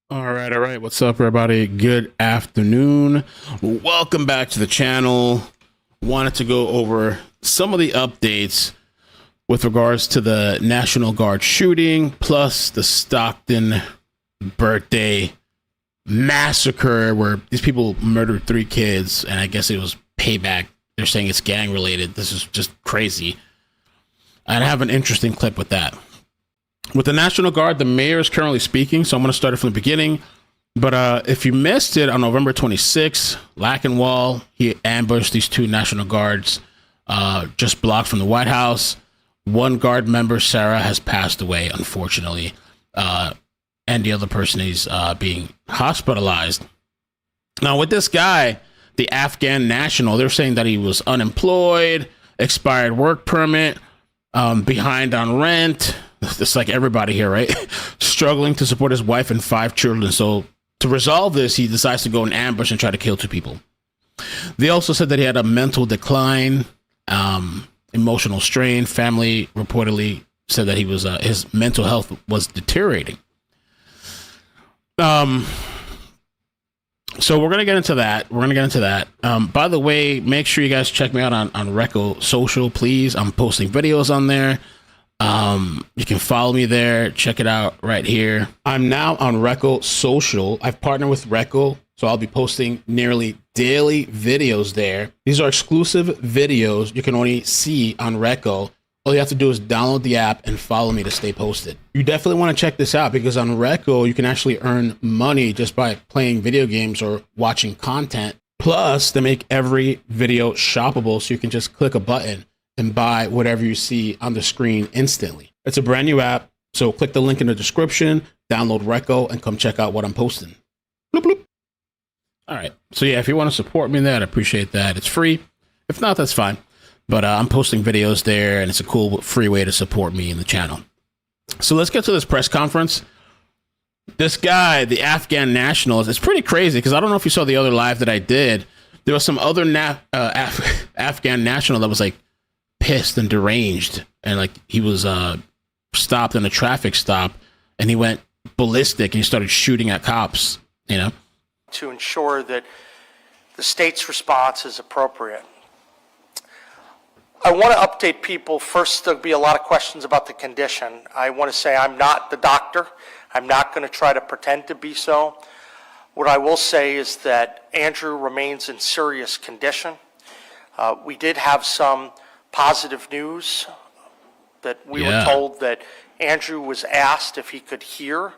All right, all right. What's up, everybody? Good afternoon. Welcome back to the channel. Wanted to go over some of the updates with regards to the National Guard shooting, plus the Stockton birthday massacre where these people murdered 3 kids, and I guess it was payback. They're saying it's gang related. This is just crazy. And I have an interesting clip with that. With the National Guard, the mayor is currently speaking, so I'm going to start it from the beginning. But if you missed it, on November 26th, Lakanwal, he ambushed these 2 National Guards just blocks from the White House. One Guard member, Sarah, has passed away, unfortunately, and the other person is being hospitalized. Now, with this guy, the Afghan national, they're saying that he was unemployed, expired work permit, behind on rent. It's like everybody here, right? Struggling to support his wife and 5 children. So to resolve this, he decides to go in ambush and try to kill 2 people. They also said that he had a mental decline, emotional strain. Family reportedly said that he was his mental health was deteriorating. So we're gonna get into that. By the way, make sure you guys check me out on Reco Social, please. I'm posting videos on there. You can follow me there. Check it out right here. I'm now on Reco Social. I've partnered with Reco, so I'll be posting nearly daily videos there. These are exclusive videos you can only see on Reco. All you have to do is download the app and follow me to stay posted. You definitely want to check this out because on Reco, you can actually earn money just by playing video games or watching content. Plus, they make every video shoppable, so you can just click a button and buy whatever you see on the screen instantly. It's a brand new app, so click the link in the description, download Reco, and come check out what I'm posting. Bloop, bloop. All right. So yeah, if you want to support me in that, I appreciate that. It's free. If not, that's fine. But I'm posting videos there, and it's a cool free way to support me in the channel. So let's get to this press conference. This guy, the Afghan national, it's pretty crazy because I don't know if you saw the other live that I did. There was some other Afghan national that was like pissed and deranged, and like he was stopped in a traffic stop, and he went ballistic and he started shooting at cops, to ensure that the state's response is appropriate. I want to update people. First, there'll be a lot of questions about the condition. I want to say I'm not the doctor. I'm not going to try to pretend to be so. What I will say is that Andrew remains in serious condition. We did have some positive news that we were told that Andrew was asked if he could hear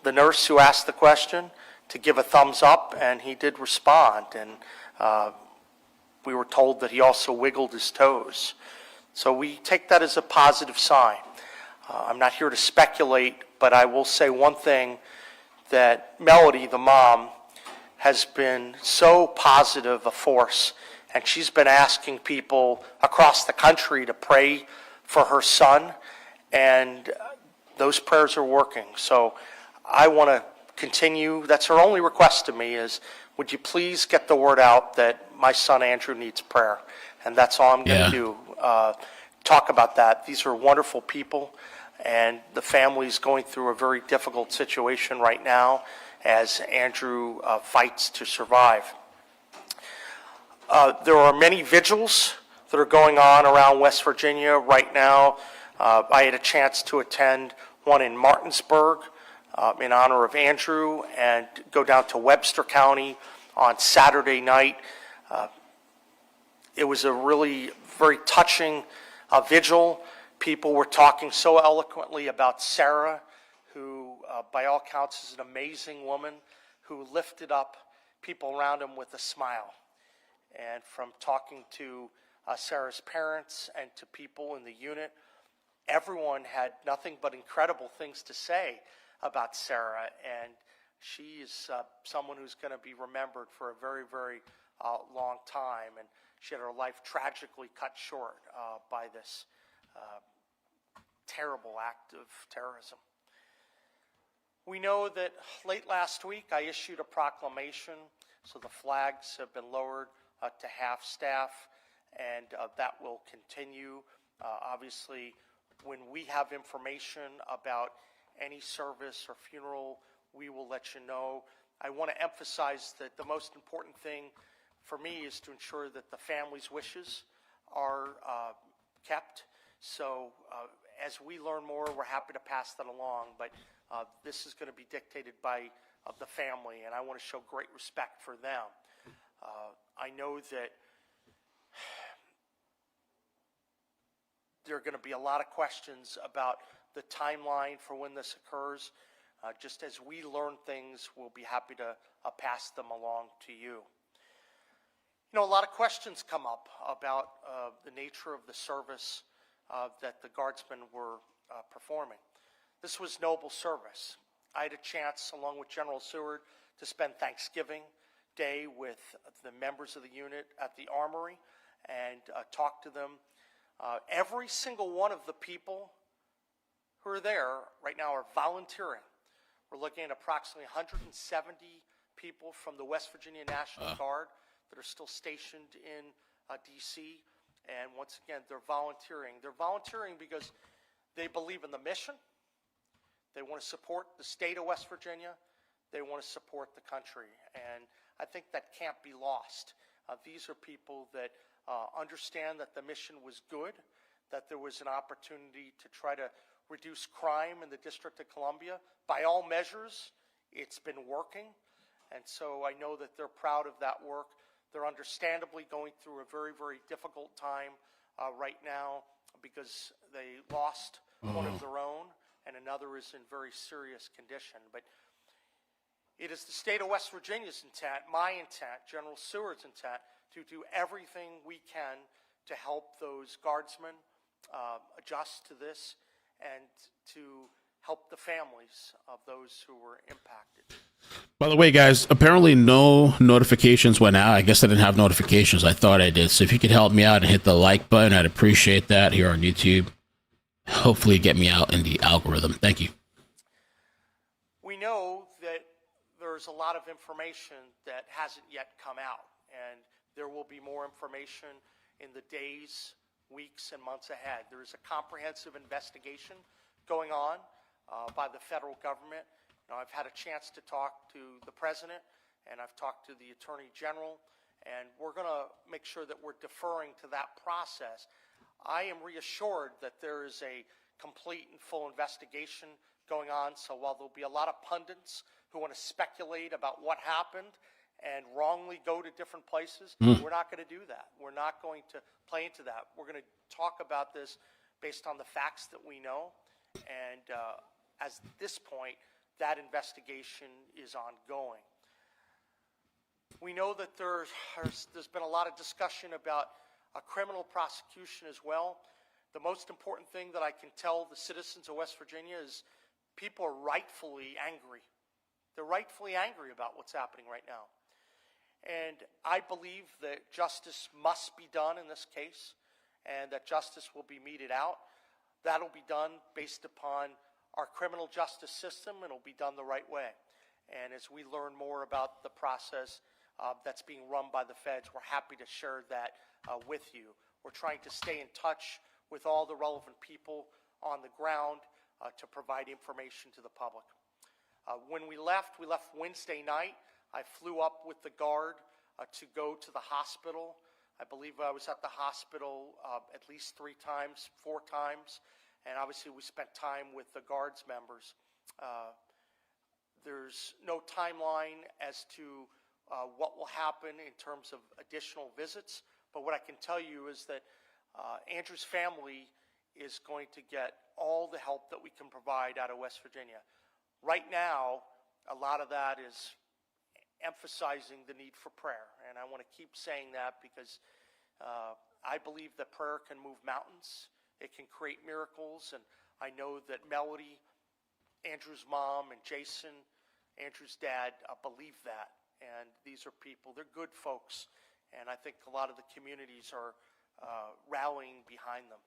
the nurse who asked the question to give a thumbs up, and he did respond. And we were told that he also wiggled his toes. So we take that as a positive sign. I'm not here to speculate, but I will say one thing, that Melody, the mom, has been so positive a force, and she's been asking people across the country to pray for her son, and those prayers are working. So I want to continue. That's her only request to me is, would you please get the word out that my son Andrew needs prayer? And that's all I'm going to do. Talk about that. These are wonderful people, and the family's going through a very difficult situation right now as Andrew fights to survive. There are many vigils that are going on around West Virginia right now. I had a chance to attend one in Martinsburg in honor of Andrew, and go down to Webster County on Saturday night. It was a really very touching vigil. People were talking so eloquently about Sarah, who by all counts is an amazing woman who lifted up people around him with a smile. And from talking to Sarah's parents and to people in the unit, everyone had nothing but incredible things to say about Sarah, and she is someone who's going to be remembered for a very, very long time, and she had her life tragically cut short by this terrible act of terrorism. We know that late last week I issued a proclamation, so the flags have been lowered to half staff, and that will continue. Obviously, when we have information about any service or funeral, we will let you know. I want to emphasize that the most important thing for me is to ensure that the family's wishes are kept. So as we learn more, we're happy to pass that along, but this is going to be dictated by the family, and I want to show great respect for them. I know that there are going to be a lot of questions about the timeline for when this occurs. Just as we learn things, we'll be happy to pass them along to you. You know, a lot of questions come up about the nature of the service that the Guardsmen were performing. This was noble service. I had a chance, along with General Seward, to spend Thanksgiving Day with the members of the unit at the Armory and talk to them. Every single one of the people who are there right now are volunteering. We're looking at approximately 170 people from the West Virginia National Guard that are still stationed in D.C. And once again, they're volunteering. They're volunteering because they believe in the mission. They want to support the state of West Virginia. They want to support the country. And I think that can't be lost. These are people that understand that the mission was good, that there was an opportunity to try to reduce crime in the District of Columbia. By all measures, it's been working. And so I know that they're proud of that work. They're understandably going through a very, very difficult time right now because they lost one of their own and another is in very serious condition. But it is the state of West Virginia's intent, my intent, General Seward's intent, to do everything we can to help those Guardsmen adjust to this and to help the families of those who were impacted. By the way, guys, apparently no notifications went out. I guess I didn't have notifications. I thought I did. So if you could help me out and hit the like button, I'd appreciate that here on YouTube. Hopefully get me out in the algorithm. Thank you. We know that there's a lot of information that hasn't yet come out, and there will be more information in the days, weeks, and months ahead. There is a comprehensive investigation going on by the federal government. Now, I've had a chance to talk to the president, and I've talked to the attorney general, and we're going to make sure that we're deferring to that process. I am reassured that there is a complete and full investigation going on, so while there'll be a lot of pundits who want to speculate about what happened and wrongly go to different places, we're not going to do that. We're not going to play into that. We're going to talk about this based on the facts that we know, and at this point, that investigation is ongoing. We know that there's been a lot of discussion about a criminal prosecution as well. The most important thing that I can tell the citizens of West Virginia is people are rightfully angry. They're rightfully angry about what's happening right now. And I believe that justice must be done in this case, and that justice will be meted out. That'll be done based upon our criminal justice system, and it'll be done the right way. And as we learn more about the process that's being run by the feds, we're happy to share that with you. We're trying to stay in touch with all the relevant people on the ground to provide information to the public. When we left Wednesday night. I flew up with the Guard to go to the hospital. I believe I was at the hospital at least 4 times, and obviously we spent time with the Guards members. There's no timeline as to what will happen in terms of additional visits, but what I can tell you is that Andrew's family is going to get all the help that we can provide out of West Virginia. Right now, a lot of that is emphasizing the need for prayer, and I want to keep saying that because I believe that prayer can move mountains. It can create miracles, and I know that Melody, Andrew's mom, and Jason, Andrew's dad, believe that. And these are people, they're good folks, and I think a lot of the communities are rallying behind them.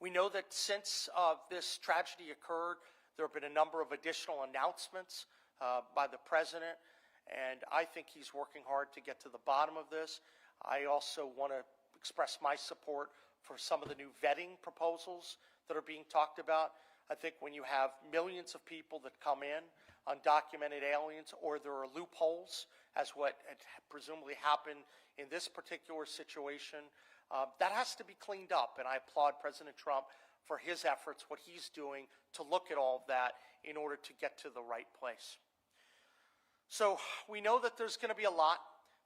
We know that since this tragedy occurred, there have been a number of additional announcements by the president, and I think he's working hard to get to the bottom of this. I also want to express my support for some of the new vetting proposals that are being talked about. I think when you have millions of people that come in, undocumented aliens, or there are loopholes, as what had presumably happened in this particular situation, that has to be cleaned up. And I applaud President Trump for his efforts, what he's doing to look at all of that in order to get to the right place. So we know that there's going to be a lot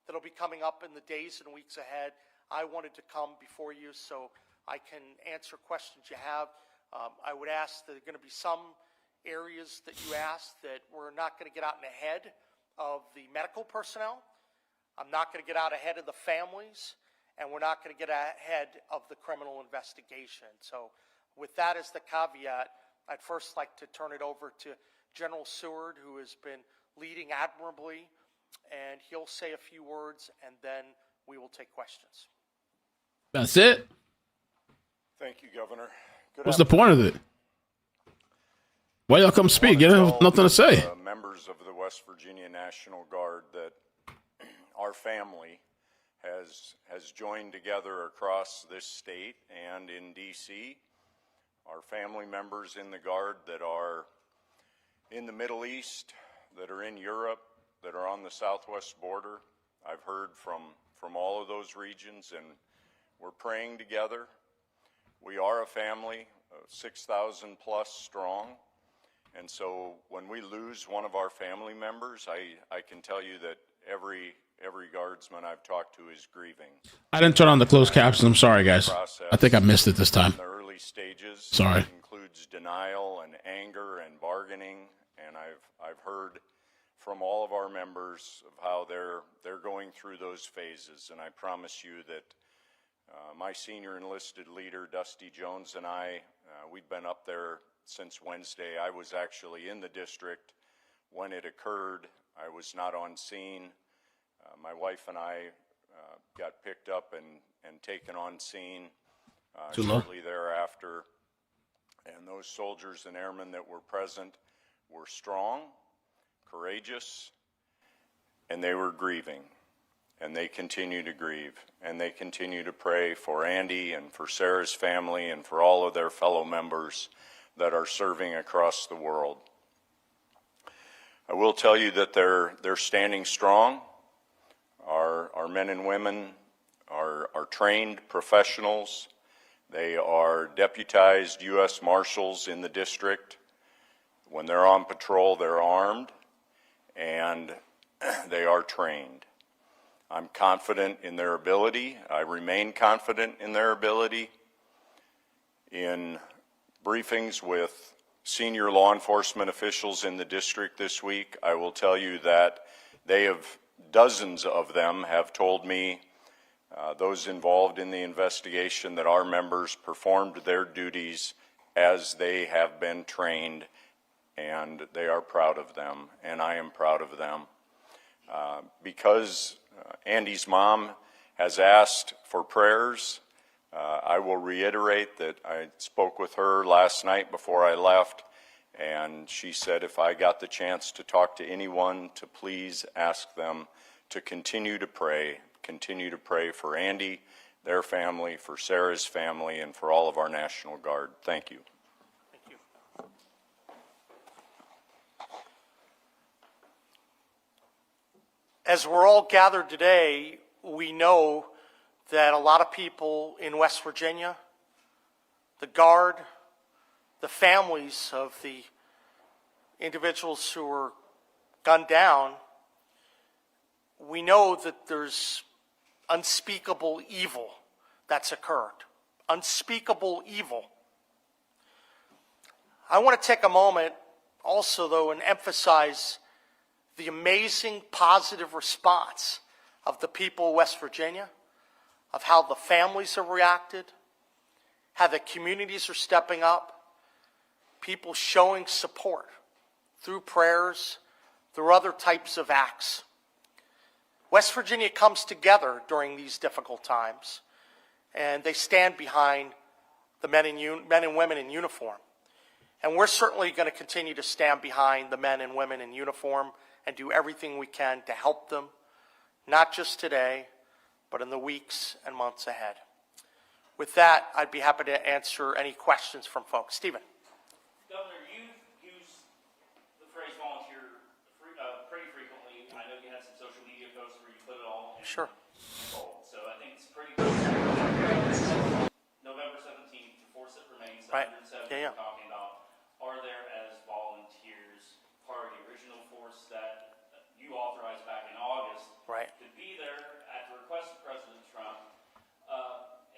that'll be coming up in the days and weeks ahead. I wanted to come before you so I can answer questions you have. I would ask that there are going to be some areas that you asked that we're not going to get out in ahead of the medical personnel. I'm not going to get out ahead of the families, and we're not going to get ahead of the criminal investigation. So with that as the caveat, I'd first like to turn it over to General Seward, who has been leading admirably, and he'll say a few words, and then we will take questions. That's it? Thank you, Governor. What's the point of it? Why y'all come speak? You have nothing to say. Members of the West Virginia National Guard that our family has joined together across this state and in D.C. Our family members in the Guard that are in the Middle East, that are in Europe, that are on the southwest border. I've heard from all of those regions, and we're praying together. We are a family, 6,000 plus strong, and so when we lose one of our family members, I can tell you that every guardsman I've talked to is grieving. I didn't turn on the closed captions. I'm sorry, guys. I think I missed it this time. The early stages Sorry. includes denial and anger and bargaining, and I've heard from all of our members of how they're going through those phases, and I promise you that my senior enlisted leader, Dusty Jones, and I, we've been up there since Wednesday. I was actually in the district when it occurred. I was not on scene. My wife and I got picked up and taken on scene shortly thereafter. And those soldiers and airmen that were present were strong, courageous, and they were grieving. And they continue to grieve, and they continue to pray for Andy and for Sarah's family and for all of their fellow members that are serving across the world. I will tell you that they're standing strong. Our men and women are trained professionals. They are deputized U.S. Marshals in the district. When they're on patrol, they're armed, and they are trained. I'm confident in their ability. I remain confident in their ability. In briefings with senior law enforcement officials in the district this week, I will tell you that dozens of them have told me, those involved in the investigation, that our members performed their duties as they have been trained, and they are proud of them, and I am proud of them. Because Andy's mom has asked for prayers, I will reiterate that I spoke with her last night before I left, and she said if I got the chance to talk to anyone, to please ask them to continue to pray for Andy, their family, for Sarah's family, and for all of our National Guard. Thank you. Thank you. As we're all gathered today, we know that a lot of people in West Virginia, the Guard, the families of the individuals who were gunned down, we know that there's unspeakable evil that's occurred. Unspeakable evil. I want to take a moment also, though, and emphasize the amazing positive response of the people of West Virginia, of how the families have reacted, how the communities are stepping up, people showing support through prayers, through other types of acts. West Virginia comes together during these difficult times, and they stand behind the men and women in uniform. And we're certainly going to continue to stand behind the men and women in uniform and do everything we can to help them, not just today, but in the weeks and months ahead. With that, I'd be happy to answer any questions from folks. Stephen. sure. So I think it's pretty close. November 17th, the force that remains, the Right. 170 Yeah, yeah. we're talking about, are there as volunteers, part of the original force that you authorized back in August Right. to be there at the request of President Trump,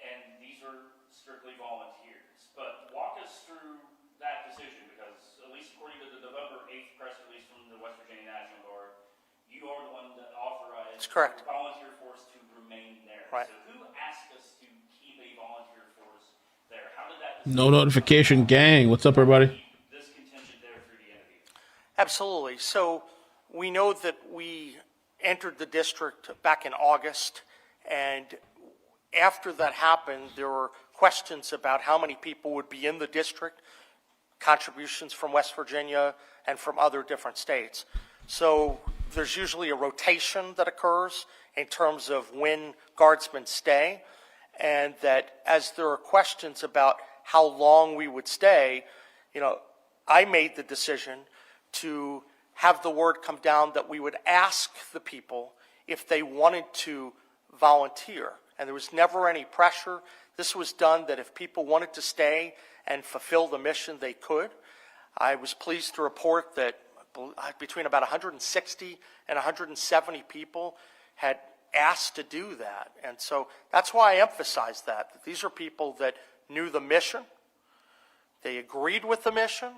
and these are strictly volunteers. But walk us through that decision, because at least according to the November 8th press release from the West Virginia National Guard, you are the one that authorized That's correct. the volunteer force to remain there. Right. So who asked us to keep a volunteer force there? How did that No notification gang. What's up, everybody? keep this contingent there through the end of the year? Absolutely. So we know that we entered the district back in August, and after that happened, there were questions about how many people would be in the district, contributions from West Virginia and from other different states. So there's usually a rotation that occurs in terms of when guardsmen stay, and that as there are questions about how long we would stay, I made the decision to have the word come down that we would ask the people if they wanted to volunteer. And there was never any pressure. This was done that if people wanted to stay and fulfill the mission, they could. I was pleased to report that between about 160 and 170 people had asked to do that. And so that's why I emphasize that these are people that knew the mission. They agreed with the mission.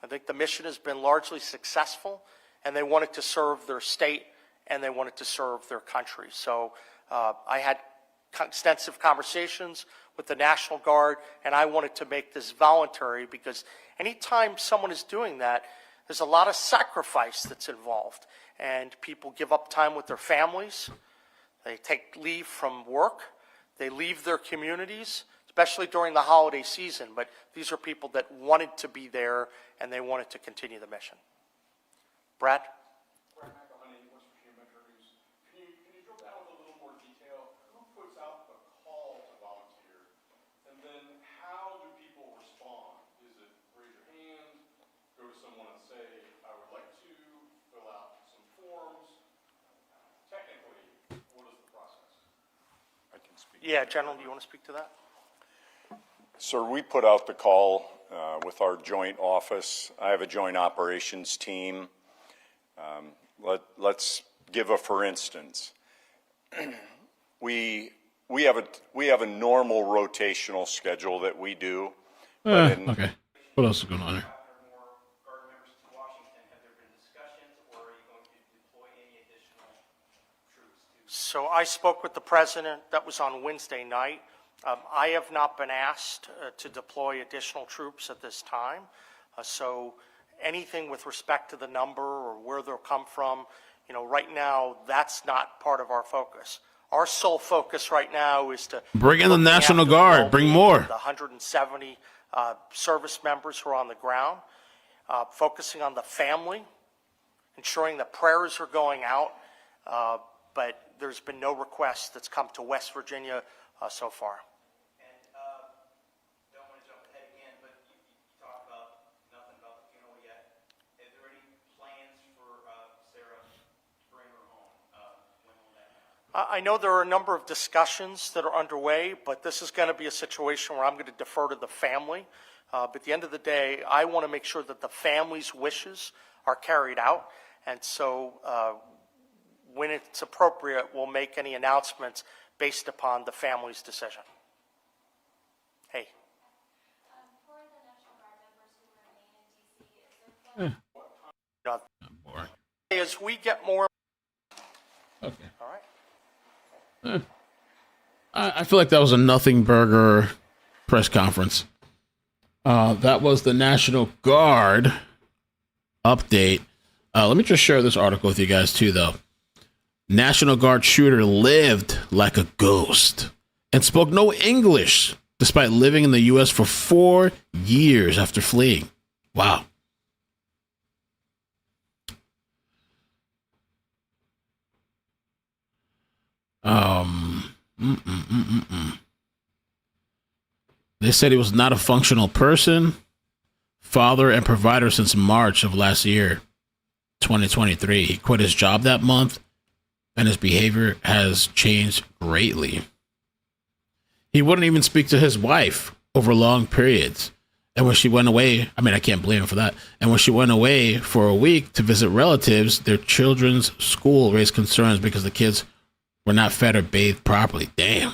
I think the mission has been largely successful, and they wanted to serve their state and they wanted to serve their country. So I had extensive conversations with the National Guard, and I wanted to make this voluntary because anytime someone is doing that, there's a lot of sacrifice that's involved, and people give up time with their families. They take leave from work. They leave their communities, especially during the holiday season. But these are people that wanted to be there, and they wanted to continue the mission. Brad? Brad McElhenney, West Virginia Metro News. Can you drill down with a little more detail? Who puts out the call to volunteer? And then how do people respond? Is it raise your hand, go to someone and say, I would like to fill out some forms? Technically, what is the process? I can speak. Yeah, General, do you want to speak to that? Sir, we put out the call with our joint office. I have a joint operations team. Let's give a for instance. We have a normal rotational schedule that we do. Okay. What else is going on here? More Guard members to Washington, have there been discussions, or are you going to deploy any additional troops to? So I spoke with the president. That was on Wednesday night. I have not been asked to deploy additional troops at this time. So anything with respect to the number or where they'll come from, right now, that's not part of our focus. Our sole focus right now is to Bring in the looking National after the Guard. Bring well-being more. of The 170 service members who are on the ground, focusing on the family, ensuring that prayers are going out, but there's been no request that's come to West Virginia so far. And don't want to jump ahead again, but you talked about nothing about the funeral yet. Is there any plans for Sarah to bring her home? When will that happen? I know there are a number of discussions that are underway, but this is going to be a situation where I'm going to defer to the family. But at the end of the day, I want to make sure that the family's wishes are carried out. And so when it's appropriate, we'll make any announcements based upon the family's decision. Hey. For the National Guard members who remain in DC, is there Boring. As we get more, Okay. all right. I feel like that was a nothing burger press conference. That was the National Guard update. Let me just share this article with you guys too, though. National Guard shooter lived like a ghost and spoke no English despite living in the U.S. for 4 years after fleeing. Wow. They said he was not a functional person, father, and provider since March of last year, 2023. He quit his job that month and his behavior has changed greatly. He wouldn't even speak to his wife over long periods. And when she went away, I mean, I can't blame him for that. And when she went away for a week to visit relatives, their children's school raised concerns because the kids were not fed or bathed properly. Damn.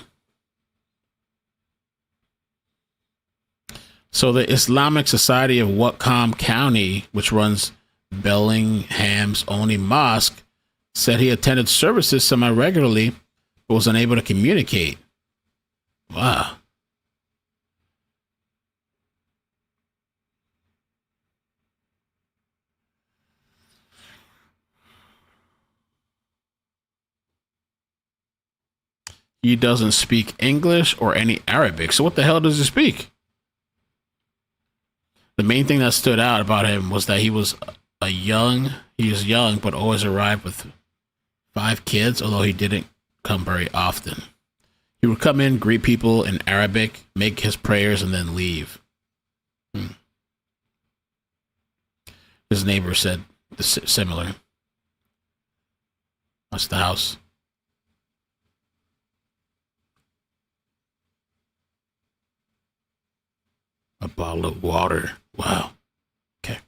So the Islamic Society of Whatcom County, which runs Bellingham's only mosque, said he attended services semi-regularly but was unable to communicate. Wow. He doesn't speak English or any Arabic. So what the hell does he speak? The main thing that stood out about him was that he was young, but always arrived with 5 kids, although he didn't come very often. He would come in, greet people in Arabic, make his prayers, and then leave. His neighbor said similar. That's the house. A bottle of water. Wow. Okay.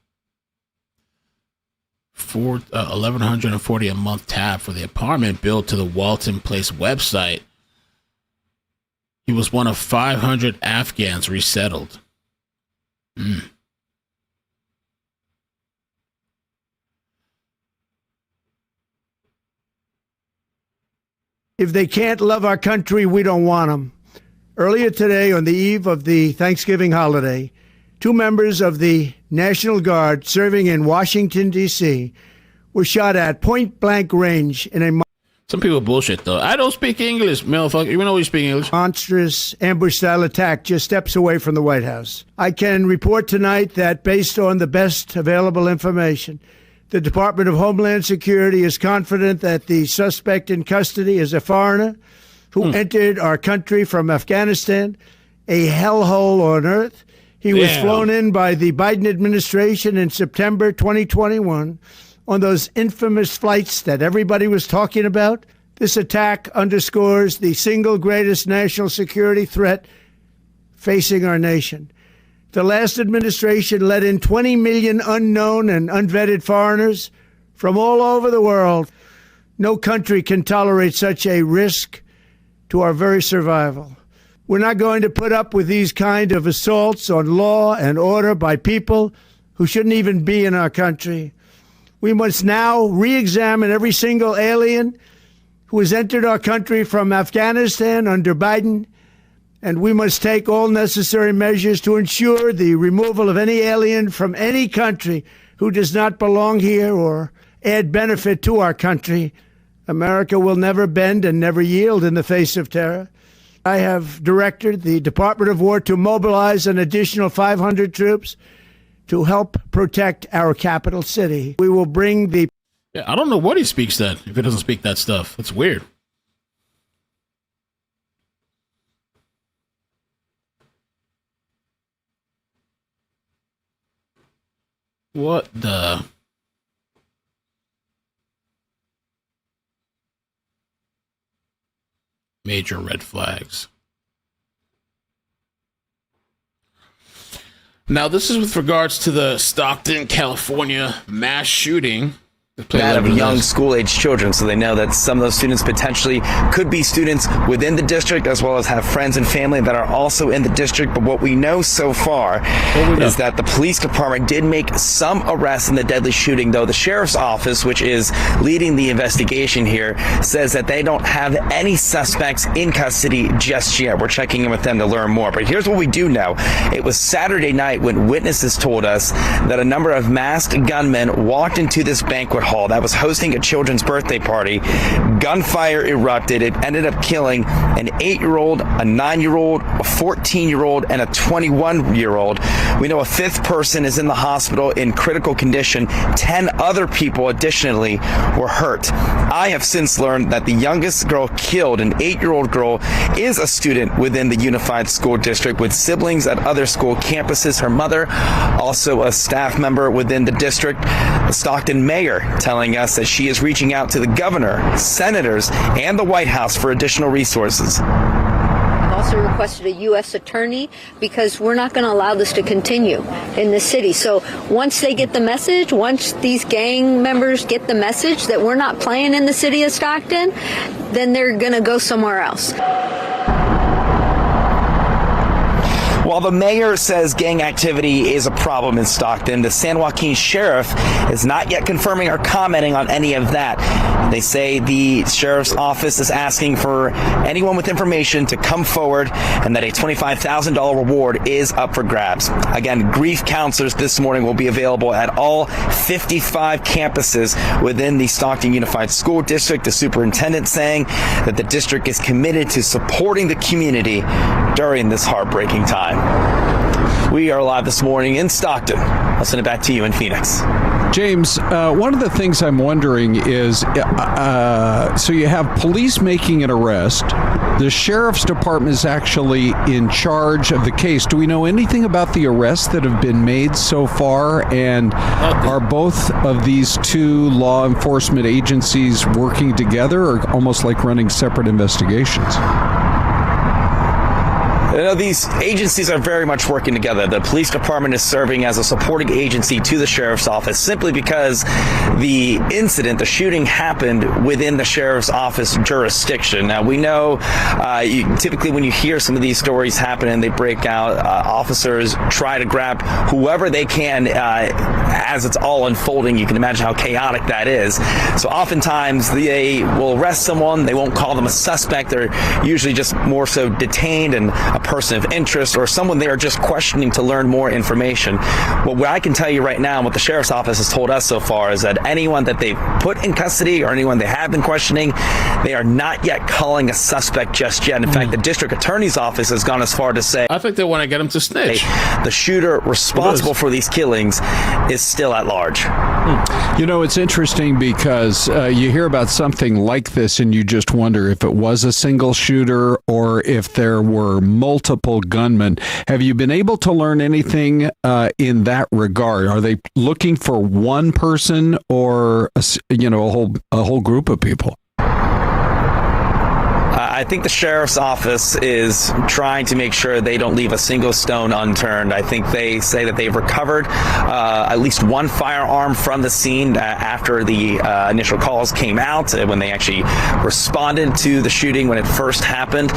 $1,140 a month tab for the apartment billed to the Walton Place website. He was one of 500 Afghans resettled. If they can't love our country, we don't want them. Earlier today, on the eve of the Thanksgiving holiday, 2 members of the National Guard serving in Washington, D.C. were shot at point-blank range in a Some people bullshit, though. I don't speak English, motherfucker. You know you speak English. monstrous ambush-style attack just steps away from the White House. I can report tonight that, based on the best available information, the Department of Homeland Security is confident that the suspect in custody is a foreigner who entered our country from Afghanistan, a hellhole on earth. He was flown in by the Biden administration in September 2021 on those infamous flights that everybody was talking about. This attack underscores the single greatest national security threat facing our nation. The last administration let in 20 million unknown and unvetted foreigners from all over the world. No country can tolerate such a risk to our very survival. We're not going to put up with these kind of assaults on law and order by people who shouldn't even be in our country. We must now re-examine every single alien who has entered our country from Afghanistan under Biden, and we must take all necessary measures to ensure the removal of any alien from any country who does not belong here or add benefit to our country. America will never bend and never yield in the face of terror. I have directed the Department of War to mobilize an additional 500 troops to help protect our capital city. We will bring the... Yeah, I don't know what he speaks then, if he doesn't speak that stuff. It's weird. What the... Major red flags. Now, this is with regards to the Stockton, California mass shooting. That of young school-age children, so they know that some of those students potentially could be students within the district, as well as have friends and family that are also in the district. But what we know so far is that the police department did make some arrests in the deadly shooting, though the sheriff's office, which is leading the investigation here, says that they don't have any suspects in custody just yet. We're checking in with them to learn more. But here's what we do know. It was Saturday night when witnesses told us that a number of masked gunmen walked into this banquet hall that was hosting a children's birthday party. Gunfire erupted. It ended up killing an 8-year-old, a 9-year-old, a 14-year-old, and a 21-year-old. We know a 5th person is in the hospital in critical condition. 10 other people additionally were hurt. I have since learned that the youngest girl killed, an 8-year-old girl, is a student within the Unified School District with siblings at other school campuses. Her mother, also a staff member within the district. The Stockton mayor telling us that she is reaching out to the governor, senators, and the White House for additional resources. I've also requested a U.S. attorney because we're not going to allow this to continue in the city. So once they get the message, once these gang members get the message that we're not playing in the city of Stockton, then they're going to go somewhere else. While the mayor says gang activity is a problem in Stockton, the San Joaquin sheriff is not yet confirming or commenting on any of that. They say the sheriff's office is asking for anyone with information to come forward and that a $25,000 reward is up for grabs. Again, grief counselors this morning will be available at all 55 campuses within the Stockton Unified School District. The superintendent saying that the district is committed to supporting the community during this heartbreaking time. We are live this morning in Stockton. I'll send it back to you in Phoenix. James, one of the things I'm wondering is, so you have police making an arrest. The sheriff's department is actually in charge of the case. Do we know anything about the arrests that have been made so far? And are both of these two law enforcement agencies working together or almost like running separate investigations? You know, these agencies are very much working together. The police department is serving as a supporting agency to the sheriff's office simply because the incident, the shooting, happened within the sheriff's office jurisdiction. Now, we know typically when you hear some of these stories happen and they break out, officers try to grab whoever they can as it's all unfolding. You can imagine how chaotic that is. So oftentimes they will arrest someone. They won't call them a suspect. They're usually just more so detained and a person of interest or someone they are just questioning to learn more information. Well, what I can tell you right now and what the sheriff's office has told us so far is that anyone that they've put in custody or anyone they have been questioning, they are not yet calling a suspect just yet. In fact, the district attorney's office has gone as far to say I think they want to get him to snitch. The shooter responsible for these killings is still at large. You know, it's interesting because you hear about something like this and you just wonder if it was a single shooter or if there were multiple gunmen. Have you been able to learn anything in that regard? Are they looking for one person or a whole group of people? I think the sheriff's office is trying to make sure they don't leave a single stone unturned. I think they say that they've recovered at least one firearm from the scene after the initial calls came out, when they actually responded to the shooting when it first happened.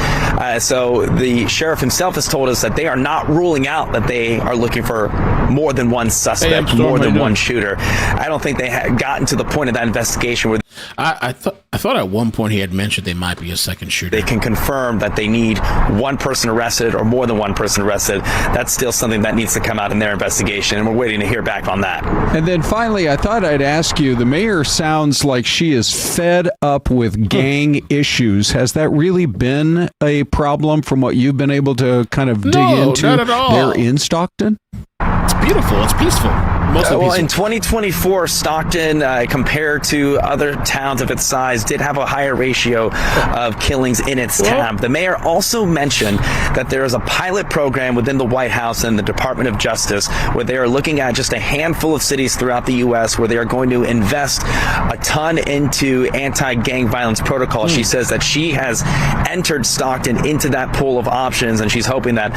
So the sheriff himself has told us that they are not ruling out that they are looking for more than one suspect, more than one shooter. I don't think they had gotten to the point of that investigation where I thought at one point he had mentioned they might be a second shooter. they can confirm that they need one person arrested or more than one person arrested. That's still something that needs to come out in their investigation, and we're waiting to hear back on that. And then finally, I thought I'd ask you, the mayor sounds like she is fed up with gang issues. Has that really been a problem from what you've been able to kind of dig into not at all. there in Stockton? It's beautiful. It's peaceful. Well, in 2024, Stockton, compared to other towns of its size, did have a higher ratio of killings in its town. The mayor also mentioned that there is a pilot program within the White House and the Department of Justice where they are looking at just a handful of cities throughout the U.S. where they are going to invest a ton into anti-gang violence protocol. She says that she has entered Stockton into that pool of options, and she's hoping that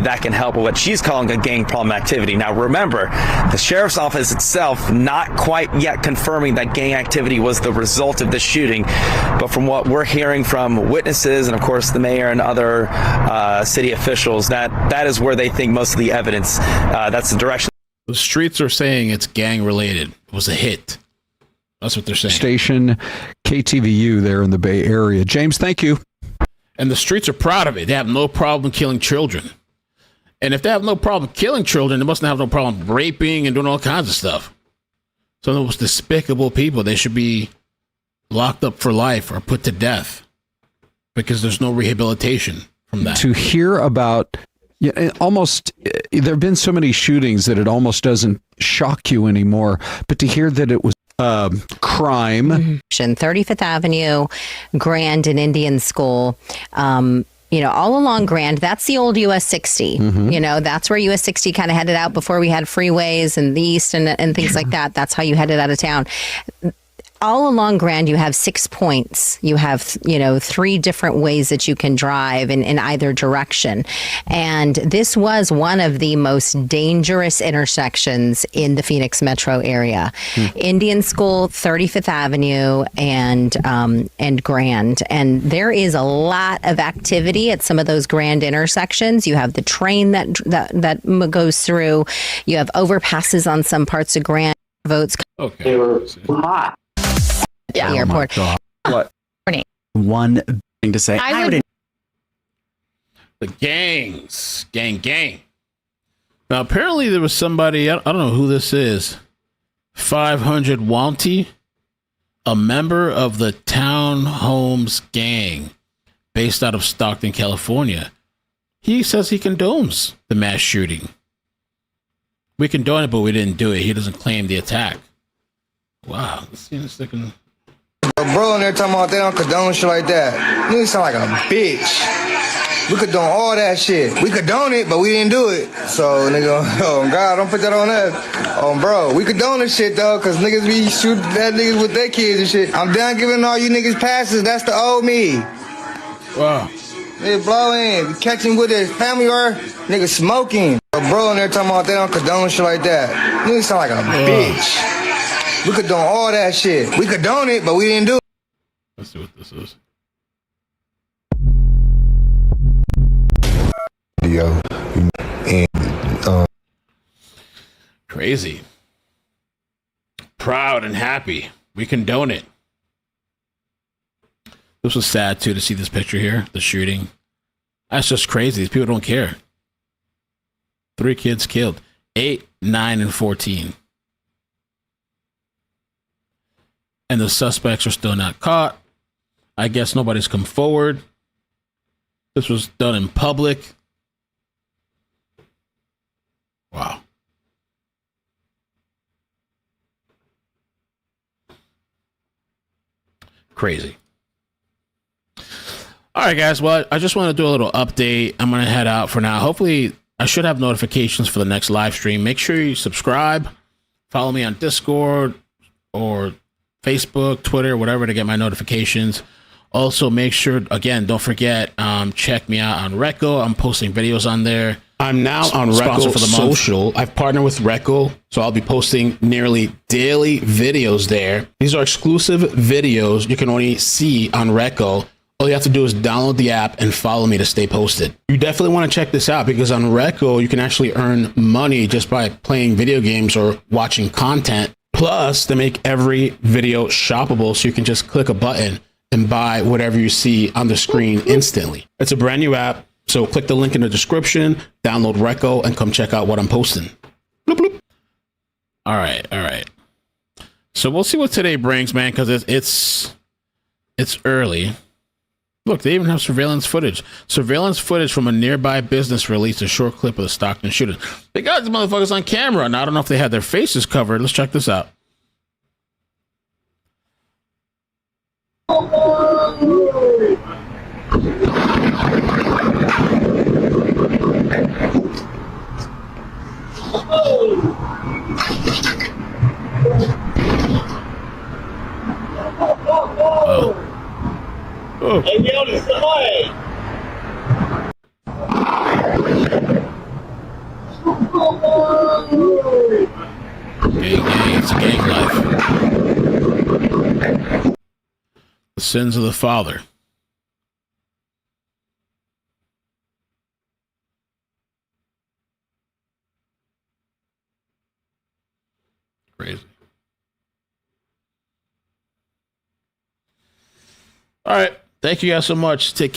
that can help with what she's calling a gang problem activity. Now, remember, the sheriff's office itself not quite yet confirming that gang activity was the result of the shooting, but from what we're hearing from witnesses and of course the mayor and other city officials, that is where they think most of the evidence, that's the direction. The streets are saying it's gang related. It was a hit. That's what they're saying. Station KTVU there in the Bay Area. James, thank you. And the streets are proud of it. They have no problem killing children. And if they have no problem killing children, they must have no problem raping and doing all kinds of stuff. So those despicable people, they should be locked up for life or put to death because there's no rehabilitation from that. To hear about, almost, there have been so many shootings that it almost doesn't shock you anymore. But to hear that it was crime. 35th Avenue, Grand and Indian School. all along Grand. That's the old US 60. That's where US 60 kind of headed out before we had freeways and the east and things like that. That's how you headed out of town. All along Grand, you have 6 points. You have, 3 different ways that you can drive in either direction. And this was one of the most dangerous intersections in the Phoenix metro area. Indian School, 35th Avenue, and Grand. And there is a lot of activity at some of those Grand intersections. You have the train that goes through. You have overpasses on some parts of Grand. Votes. Okay. They were hot. The airport. What? One thing to say. The gangs. Gang. Now, apparently there was somebody, I don't know who this is, 500 Wanty, a member of the Townhomes gang based out of Stockton, California. He says he condones the mass shooting. We condone it, but we didn't do it. He doesn't claim the attack. Wow. Let's see this thing. Bro, and they're talking about they don't condone shit like that. Niggas sound like a bitch. We condone all that shit. We condone it, but we didn't do it. So, nigga, oh, God, don't put that on us. Oh, bro, we condone this shit, though, because niggas be shooting that niggas with their kids and shit. I'm done giving all you niggas passes. That's the old me. Wow. Nigga blowing, catching with his family or nigga smoking. Bro, and they're talking about they don't condone shit like that. Niggas sound like a bitch. We condone all that shit. We condone it, but we didn't do it. Let's see what this is. Video and Crazy. Proud and happy. We condone it. This was sad too to see this picture here, the shooting. That's just crazy. These people don't care. 3 kids killed. 8, 9, and 14. And the suspects are still not caught. I guess nobody's come forward. This was done in public. Wow. Crazy. All right, guys. Well, I just want to do a little update. I'm going to head out for now. Hopefully, I should have notifications for the next live stream. Make sure you subscribe. Follow me on Discord or Facebook, Twitter, whatever to get my notifications. Also, make sure, again, don't forget, check me out on Reco. I'm posting videos on there. I'm now on Reco Social. I've partnered with Reco, so I'll be posting nearly daily videos there. These are exclusive videos you can only see on Reco. All you have to do is download the app and follow me to stay posted. You definitely want to check this out because on Reco, you can actually earn money just by playing video games or watching content. Plus, they make every video shoppable, so you can just click a button and buy whatever you see on the screen instantly. It's a brand new app, so click the link in the description, download Reco, and come check out what I'm posting. Bloop, bloop. All right. So we'll see what today brings, man, because it's early. Look, they even have surveillance footage. Surveillance footage from a nearby business released a short clip of the Stockton shooting. They got the motherfuckers on camera. Now, I don't know if they had their faces covered. Let's check this out. Oh. Oh. Gang, it's a gang life. The sins of the father. Crazy. All right. Thank you guys so much. Take care.